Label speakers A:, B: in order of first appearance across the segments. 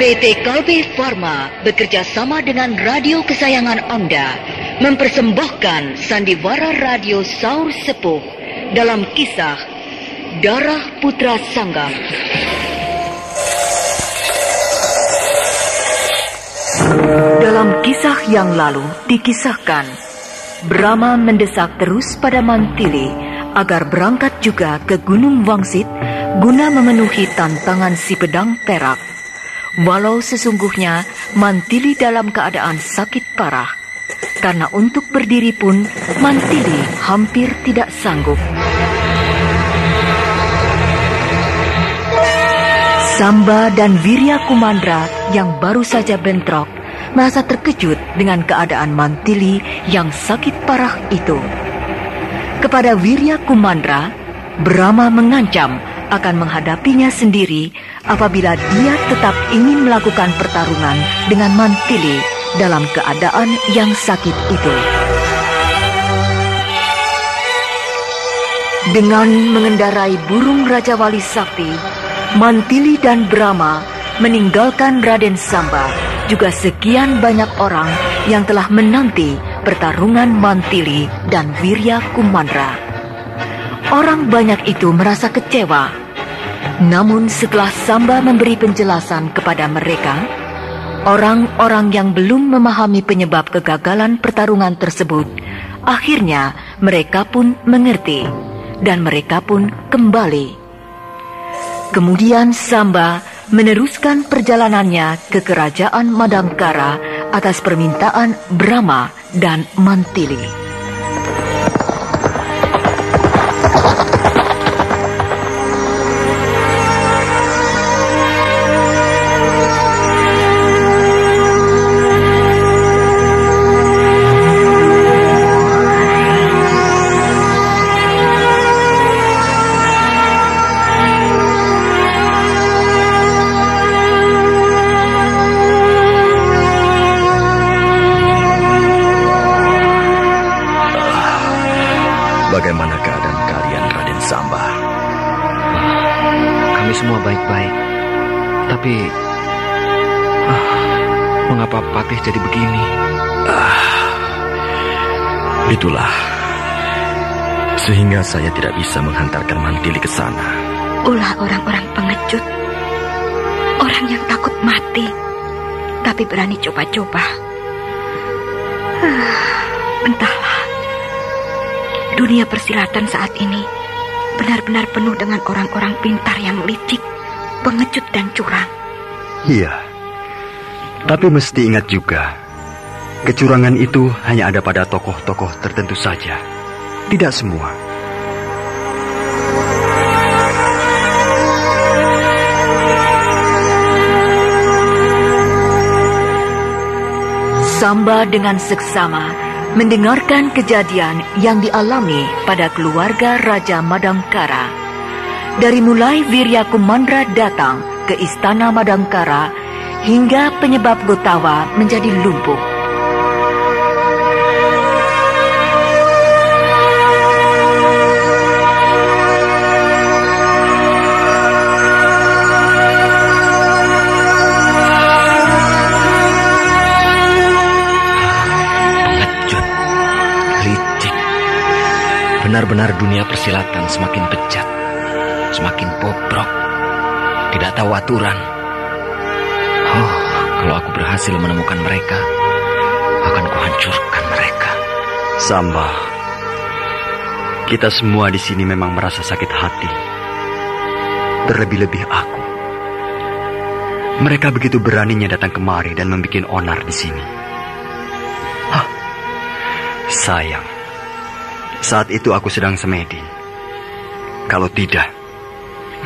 A: PT Kalbe Farma bekerja sama dengan radio kesayangan Anda mempersembahkan sandiwara radio Saur Sepuh dalam kisah Darah Putra Sanggar. Dalam kisah yang lalu dikisahkan, Brahma mendesak terus pada Mantili agar berangkat juga ke Gunung Wangsit guna memenuhi tantangan si pedang perak. Walau sesungguhnya Mantili dalam keadaan sakit parah, karena untuk berdiri pun Mantili hampir tidak sanggup. Samba dan Wirya Kumandra yang baru saja bentrok merasa terkejut dengan keadaan Mantili yang sakit parah itu. Kepada Wirya Kumandra, Brahma mengancam akan menghadapinya sendiri apabila dia tetap ingin melakukan pertarungan dengan Mantili dalam keadaan yang sakit itu. Dengan mengendarai burung Raja Wali Sakti, Mantili dan Brahma meninggalkan Raden Samba, juga sekian banyak orang yang telah menanti pertarungan Mantili dan Wirya Kumandra. Orang banyak itu merasa kecewa. Namun setelah Samba memberi penjelasan kepada mereka, orang-orang yang belum memahami penyebab kegagalan pertarungan tersebut, akhirnya mereka pun mengerti dan mereka pun kembali. Kemudian Samba meneruskan perjalanannya ke kerajaan Madangkara atas permintaan Brahma dan Mantili.
B: Bagaimana keadaan kalian, Raden Samba?
C: Kami semua baik-baik. Tapi mengapa Patih jadi begini?
B: Itulah sehingga saya tidak bisa menghantarkan Mantili ke sana.
D: Ulah orang-orang pengecut, orang yang takut mati, tapi berani coba-coba. Entahlah. Dunia persilatan saat ini benar-benar penuh dengan orang-orang pintar yang licik, pengecut dan curang.
E: Iya, tapi mesti ingat juga, kecurangan itu hanya ada pada tokoh-tokoh tertentu saja, tidak semua.
A: Samba dengan seksama mendengarkan kejadian yang dialami pada keluarga Raja Madangkara. Dari mulai Wirya Kumandra datang ke istana Madangkara hingga penyebab Gotawa menjadi lumpuh.
C: Benar-benar dunia persilatan semakin bejat, semakin bobrok, tidak tahu aturan. Kalau aku berhasil menemukan mereka, akan kuhancurkan mereka.
E: Samba, kita semua di sini memang merasa sakit hati. Terlebih-lebih aku. Mereka begitu beraninya datang kemari dan membuat onar di sini. Sayang. Saat itu aku sedang semedi. Kalau tidak...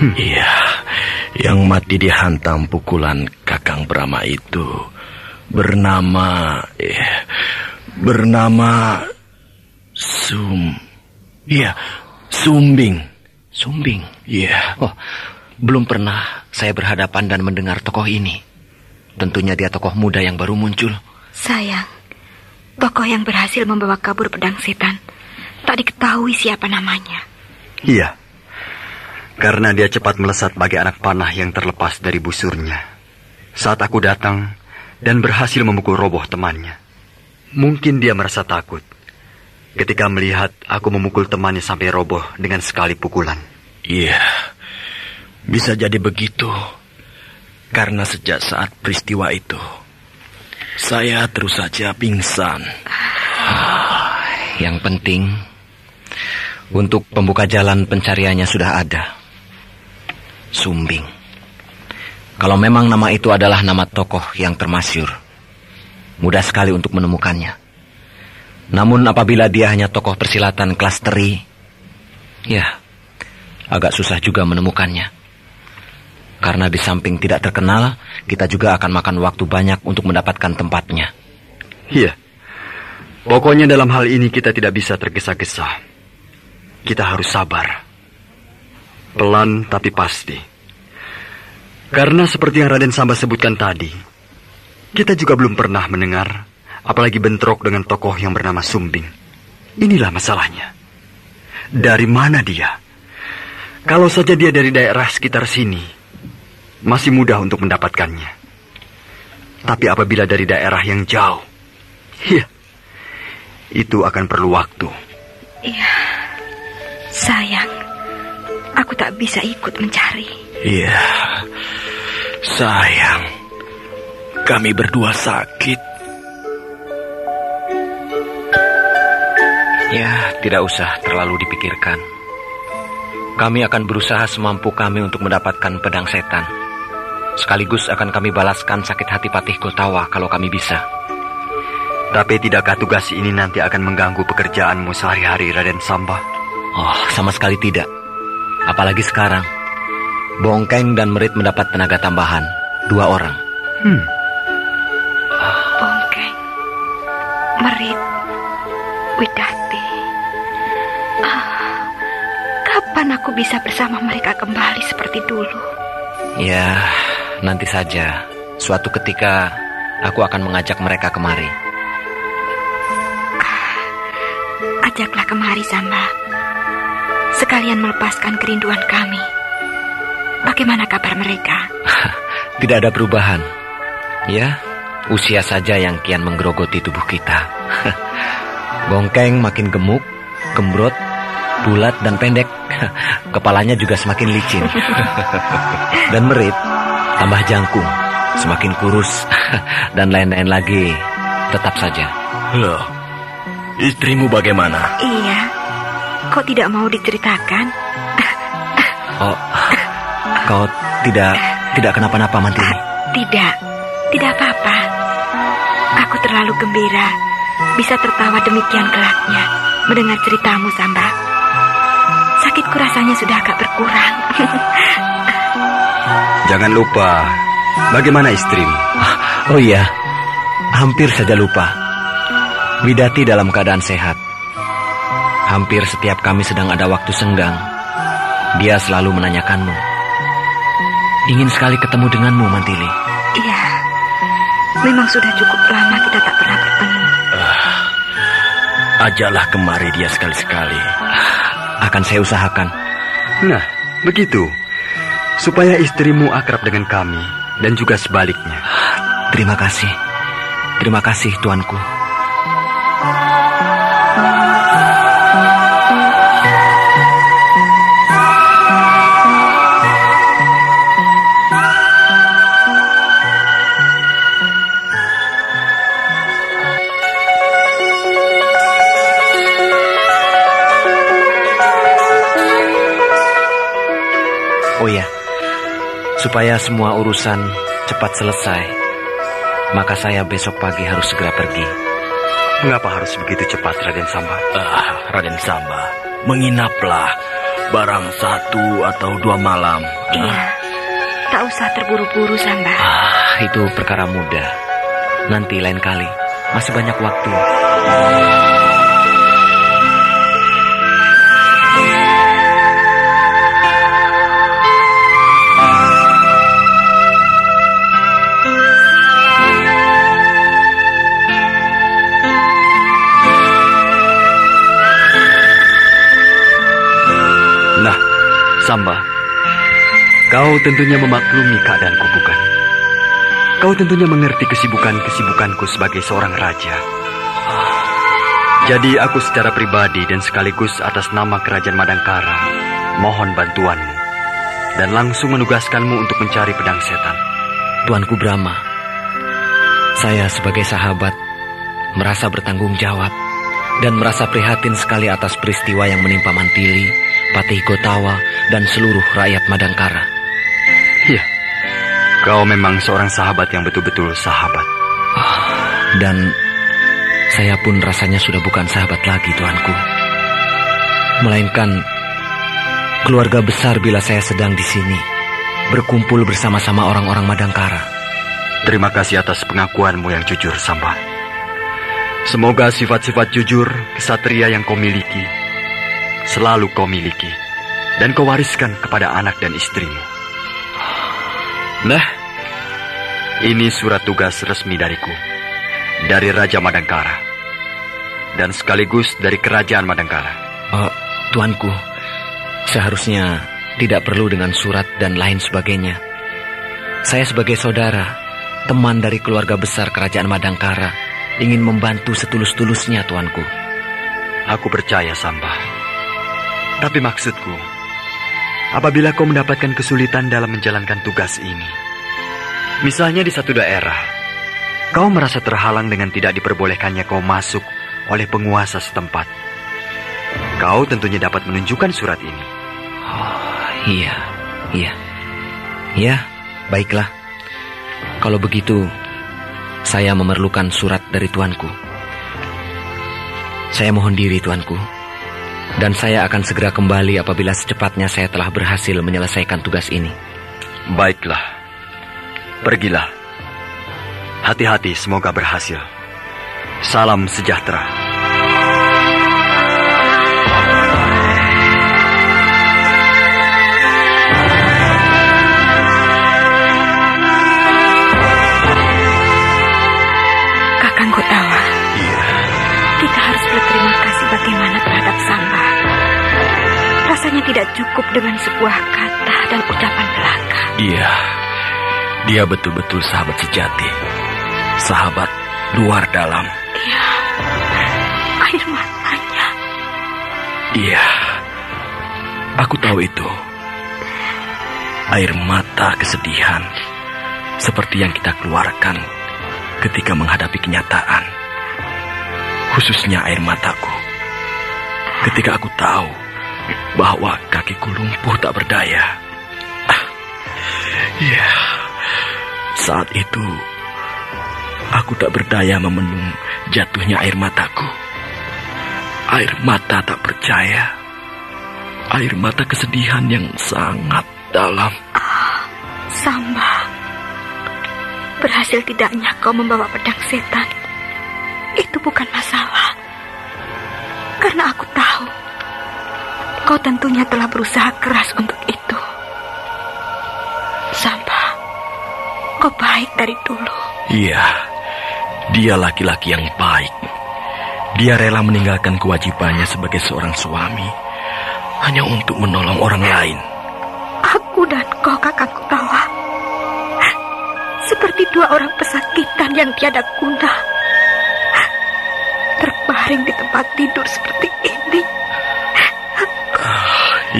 B: Iya, yang mati dihantam pukulan Kakang Brahma itu bernama Sumbing.
C: Sumbing?
B: Iya.
C: Belum pernah saya berhadapan dan mendengar tokoh ini. Tentunya dia tokoh muda yang baru muncul.
D: Sayang, tokoh yang berhasil membawa kabur pedang setan tak diketahui siapa namanya.
E: Iya, karena dia cepat melesat bagai anak panah yang terlepas dari busurnya. Saat aku datang dan berhasil memukul roboh temannya, mungkin dia merasa takut ketika melihat aku memukul temannya sampai roboh dengan sekali pukulan.
B: Iya, bisa jadi begitu. Karena sejak saat peristiwa itu, saya terus saja pingsan.
C: Yang penting, untuk pembuka jalan pencariannya sudah ada. Sumbing. Kalau memang nama itu adalah nama tokoh yang termasyhur, mudah sekali untuk menemukannya. Namun apabila dia hanya tokoh persilatan kelas teri, ya, agak susah juga menemukannya. Karena di samping tidak terkenal, kita juga akan makan waktu banyak untuk mendapatkan tempatnya.
E: Iya. Pokoknya dalam hal ini kita tidak bisa tergesa-gesa. Kita harus sabar. Pelan tapi pasti. Karena seperti yang Raden Samba sebutkan tadi, kita juga belum pernah mendengar, apalagi bentrok dengan tokoh yang bernama Sumbing. Inilah masalahnya. Dari mana dia? Kalau saja dia dari daerah sekitar sini, masih mudah untuk mendapatkannya. Tapi apabila dari daerah yang jauh, ya, itu akan perlu waktu.
D: Iya, sayang, aku tak bisa ikut mencari.
B: Iya, sayang, kami berdua sakit.
C: Ya, tidak usah terlalu dipikirkan. Kami akan berusaha semampu kami untuk mendapatkan pedang setan. Sekaligus akan kami balaskan sakit hati Patih Gotawa kalau kami bisa.
E: Tapi tidakkah tugas ini nanti akan mengganggu pekerjaanmu sehari-hari, Raden Samba?
C: Oh, sama sekali tidak. Apalagi sekarang, Bongkeng dan Merit mendapat tenaga tambahan, 2 orang.
D: Bongkeng, Merit, Widati. Kapan aku bisa bersama mereka kembali seperti dulu?
C: Ya, nanti saja. Suatu ketika aku akan mengajak mereka kemari.
D: Ajaklah kemari, Samba. Sekalian melepaskan kerinduan kami. Bagaimana kabar mereka?
C: Tidak ada perubahan. Ya, usia saja yang kian menggerogoti tubuh kita. Bongkeng makin gemuk, gembrot, bulat dan pendek. Kepalanya juga semakin licin. Dan Merit tambah jangkung, semakin kurus, dan lain-lain lagi. Tetap saja.
B: Loh, istrimu bagaimana?
D: Iya, kok tidak mau diceritakan?
C: Oh, kau tidak kenapa-napa, Mantili?
D: Tidak apa-apa. Aku terlalu gembira bisa tertawa demikian gelapnya mendengar ceritamu, Samba. Sakitku rasanya sudah agak berkurang.
E: Jangan lupa, bagaimana istrimu?
C: Oh iya, hampir saja lupa. Widati dalam keadaan sehat. Hampir setiap kami sedang ada waktu senggang, dia selalu menanyakanmu. Ingin sekali ketemu denganmu, Mantili.
D: Iya, memang sudah cukup lama kita tak pernah bertemu.
B: Ajaklah kemari dia sekali-sekali.
C: Akan saya usahakan.
E: Nah, begitu. Supaya istrimu akrab dengan kami dan juga sebaliknya.
C: Terima kasih. Terima kasih, tuanku. Oh ya, supaya semua urusan cepat selesai, maka saya besok pagi harus segera pergi.
E: Mengapa harus begitu cepat, Raden Samba?
B: Raden Samba, menginaplah barang 1 atau 2 malam.
D: Iya, tak usah terburu-buru, Samba.
C: Itu perkara mudah. Nanti lain kali, masih banyak waktu.
E: Samba, kau tentunya memaklumi keadaanku, bukan? Kau tentunya mengerti kesibukanku sebagai seorang raja. Jadi aku secara pribadi dan sekaligus atas nama Kerajaan Madangkara mohon bantuanmu dan langsung menugaskanmu untuk mencari pedang setan.
C: Tuanku Brahma, saya sebagai sahabat merasa bertanggung jawab dan merasa prihatin sekali atas peristiwa yang menimpa Mantili, Patih Gotawa, dan seluruh rakyat Madangkara.
E: Iya, kau memang seorang sahabat yang betul-betul sahabat.
C: Dan saya pun rasanya sudah bukan sahabat lagi, tuanku. Melainkan keluarga besar bila saya sedang di sini, berkumpul bersama-sama orang-orang Madangkara.
E: Terima kasih atas pengakuanmu yang jujur, Samba. Semoga sifat-sifat jujur kesatria yang kau miliki selalu kau miliki dan kau wariskan kepada anak dan istrimu. Nah, ini surat tugas resmi dariku, dari Raja Madangkara, dan sekaligus dari Kerajaan Madangkara.
C: Tuanku, seharusnya tidak perlu dengan surat dan lain sebagainya. Saya sebagai saudara, teman dari keluarga besar Kerajaan Madangkara, ingin membantu setulus-tulusnya, tuanku.
E: Aku percaya, Samba. Tapi maksudku, apabila kau mendapatkan kesulitan dalam menjalankan tugas ini, misalnya di satu daerah, kau merasa terhalang dengan tidak diperbolehkannya kau masuk oleh penguasa setempat, kau tentunya dapat menunjukkan surat ini.
C: Iya, baiklah. Kalau begitu, saya memerlukan surat dari tuanku. Saya mohon diri, tuanku. Dan saya akan segera kembali apabila secepatnya saya telah berhasil menyelesaikan tugas ini.
E: Baiklah. Pergilah. Hati-hati, semoga berhasil. Salam sejahtera.
D: Gotawa, kita harus berterima kasih bagaimana terhadap Samba. Rasanya tidak cukup dengan sebuah kata dan ucapan belaka.
B: Iya, dia betul-betul sahabat sejati. Sahabat luar dalam.
D: Iya, air matanya.
B: Iya, aku tahu itu. Air mata kesedihan, seperti yang kita keluarkan ketika menghadapi kenyataan, khususnya air mataku, ketika aku tahu bahwa kakiku lumpuh tak berdaya. Ya, saat itu aku tak berdaya memenung jatuhnya air mataku. Air mata tak percaya, air mata kesedihan yang sangat dalam.
D: Samba, berhasil tidaknya kau membawa pedang setan, itu bukan masalah. Karena aku tahu, kau tentunya telah berusaha keras untuk itu. Samba, kau baik dari dulu.
B: Iya, dia laki-laki yang baik. Dia rela meninggalkan kewajibannya sebagai seorang suami hanya untuk menolong orang lain.
D: Aku dan kau, kakakku Tawa, seperti dua orang pesakitan yang tiada guna, terbaring di tempat tidur seperti ini.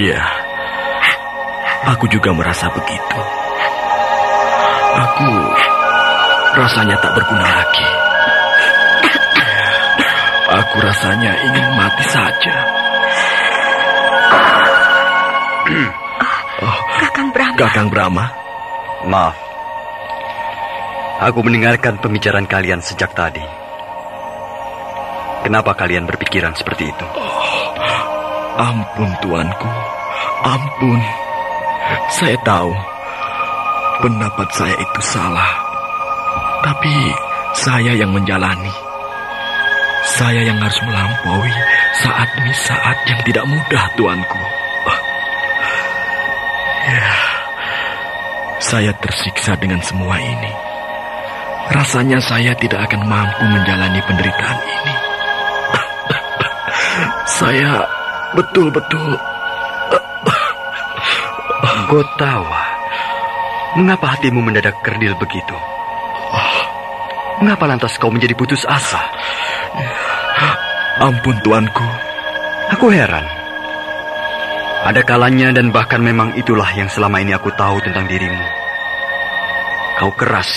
B: Iya, aku juga merasa begitu. Aku rasanya tak berguna lagi. Aku rasanya ingin mati saja.
C: Kakang Brahma.
E: Maaf. Aku mendengarkan pembicaraan kalian sejak tadi. Kenapa kalian berpikiran seperti itu?
B: Ampun, tuanku. Ampun. Saya tahu pendapat saya itu salah. Tapi saya yang menjalani. Saya yang harus melampaui saat demi saat yang tidak mudah, tuanku. Ya, saya tersiksa dengan semua ini. Rasanya saya tidak akan mampu menjalani penderitaan ini. Saya betul-betul...
E: Gotawa, mengapa hatimu mendadak kerdil begitu? Mengapa lantas kau menjadi putus asa?
B: Ampun tuanku.
E: Aku heran. Ada kalanya dan bahkan memang itulah yang selama ini aku tahu tentang dirimu. Kau keras,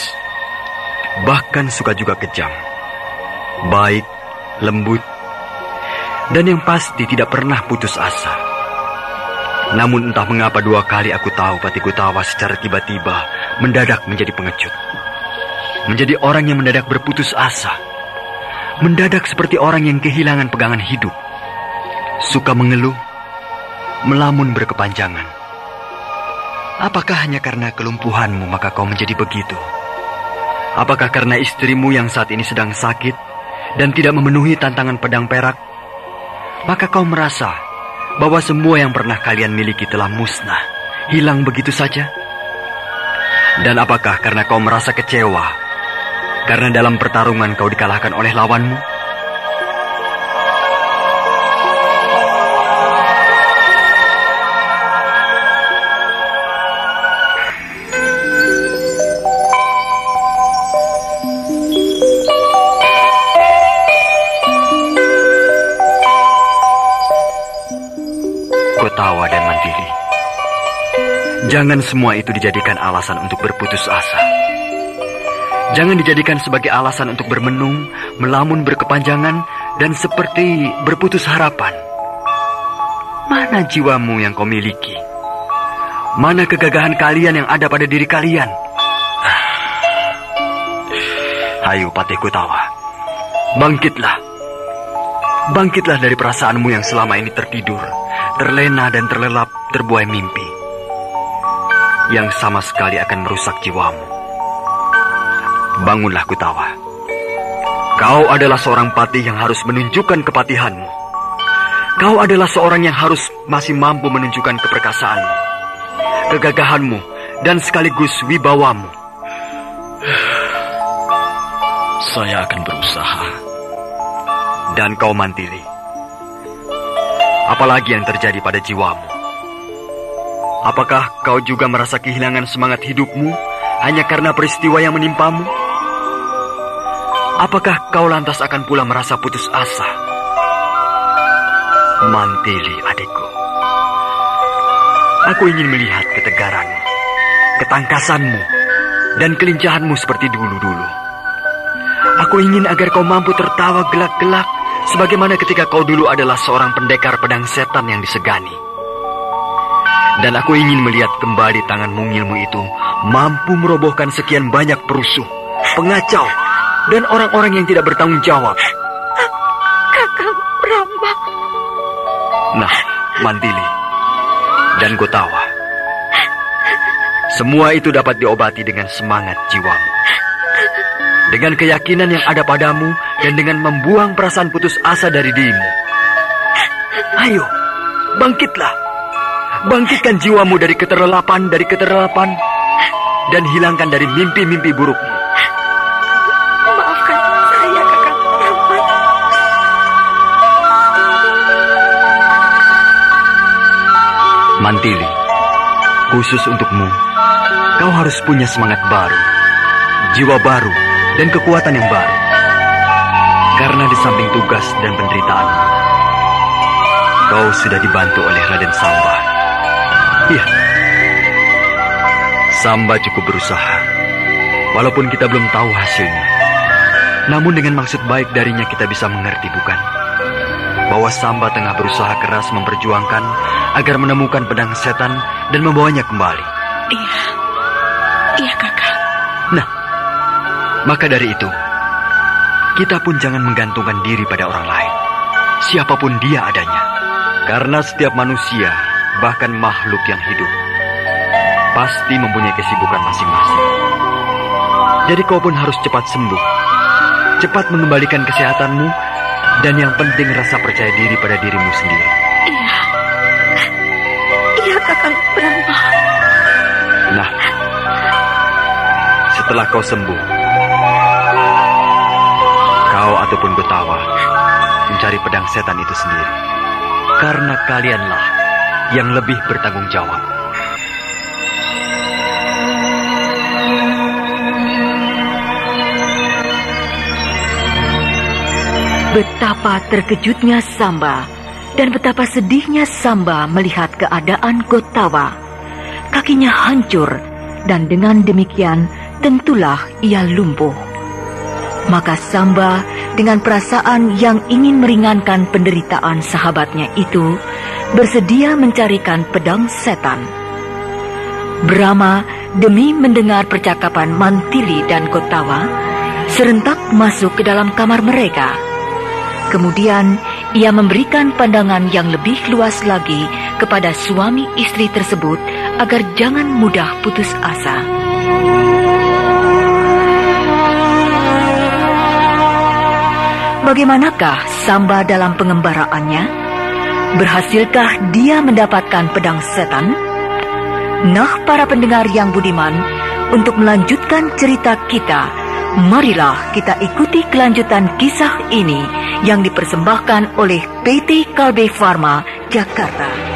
E: bahkan suka juga kejam. Baik, lembut, dan yang pasti tidak pernah putus asa. Namun entah mengapa 2 kali aku tahu Patih Kutawa secara tiba-tiba mendadak menjadi pengecut. Menjadi orang yang mendadak berputus asa. Mendadak seperti orang yang kehilangan pegangan hidup. Suka mengeluh, melamun berkepanjangan. Apakah hanya karena kelumpuhanmu maka kau menjadi begitu? Apakah karena istrimu yang saat ini sedang sakit dan tidak memenuhi tantangan pedang perak, maka kau merasa bahwa semua yang pernah kalian miliki telah musnah, hilang begitu saja? Dan apakah karena kau merasa kecewa karena dalam pertarungan kau dikalahkan oleh lawanmu? Kotawa dan Mantili, jangan semua itu dijadikan alasan untuk berputus asa. Jangan dijadikan sebagai alasan untuk bermenung, melamun berkepanjangan, dan seperti berputus harapan. Mana jiwamu yang kau miliki? Mana kegagahan kalian yang ada pada diri kalian? Ayo Patih Kutawa, bangkitlah. Bangkitlah dari perasaanmu yang selama ini tertidur, terlena dan terlelap terbuai mimpi yang sama sekali akan merusak jiwamu. Bangunlah Kutawa. Kau adalah seorang patih yang harus menunjukkan kepatihanmu. Kau adalah seorang yang harus masih mampu menunjukkan keperkasaanmu, kegagahanmu, dan sekaligus wibawamu.
B: Saya akan berusaha.
E: Dan kau Mantili, apalagi yang terjadi pada jiwamu? Apakah kau juga merasa kehilangan semangat hidupmu hanya karena peristiwa yang menimpamu? Apakah kau lantas akan pula merasa putus asa? Mantili adikku, aku ingin melihat ketegaranmu, ketangkasanmu, dan kelincahanmu seperti dulu-dulu. Aku ingin agar kau mampu tertawa gelak-gelak sebagaimana ketika kau dulu adalah seorang pendekar pedang setan yang disegani. Dan aku ingin melihat kembali tangan mungilmu itu mampu merobohkan sekian banyak perusuh, pengacau, dan orang-orang yang tidak bertanggung jawab.
D: Kakang Brahma.
E: Nah, Mantili dan Kotawa, semua itu dapat diobati dengan semangat jiwamu, dengan keyakinan yang ada padamu, dan dengan membuang perasaan putus asa dari dirimu. Ayo, bangkitlah. Bangkitkan jiwamu dari keterlelapan, dan hilangkan dari mimpi-mimpi burukmu.
D: Maafkan saya, Kakang Brahma.
E: Mantili, khusus untukmu, kau harus punya semangat baru, jiwa baru, dan kekuatan yang baru. Karena di samping tugas dan penderitaanmu, kau sudah dibantu oleh Raden Samba. Iya, Samba cukup berusaha, walaupun kita belum tahu hasilnya. Namun dengan maksud baik darinya kita bisa mengerti, bukan? Bahwa Samba tengah berusaha keras memperjuangkan agar menemukan pedang setan dan membawanya kembali.
D: Iya kakak.
E: Nah, maka dari itu, kita pun jangan menggantungkan diri pada orang lain, siapapun dia adanya. Karena setiap manusia, bahkan makhluk yang hidup, pasti mempunyai kesibukan masing-masing. Jadi kau pun harus cepat sembuh, cepat mengembalikan kesehatanmu, dan yang penting rasa percaya diri pada dirimu sendiri.
D: Iya Kakang Brahma.
E: Nah, setelah kau sembuh, kau ataupun Kotawa mencari pedang setan itu sendiri. Karena kalianlah yang lebih bertanggung jawab.
A: betapa terkejutnya Samba dan betapa sedihnya Samba melihat keadaan Gotawa. Kakinya hancur dan dengan demikian tentulah ia lumpuh. Maka Samba dengan perasaan yang ingin meringankan penderitaan sahabatnya itu bersedia mencarikan pedang setan. Brahma demi mendengar percakapan Mantili dan Gotawa serentak masuk ke dalam kamar mereka. Kemudian ia memberikan pandangan yang lebih luas lagi kepada suami istri tersebut agar jangan mudah putus asa. Bagaimanakah Samba dalam pengembaraannya? Berhasilkah dia mendapatkan pedang setan? Nah, para pendengar yang budiman, untuk melanjutkan cerita kita, marilah kita ikuti kelanjutan kisah ini yang dipersembahkan oleh PT Kalbe Farma, Jakarta.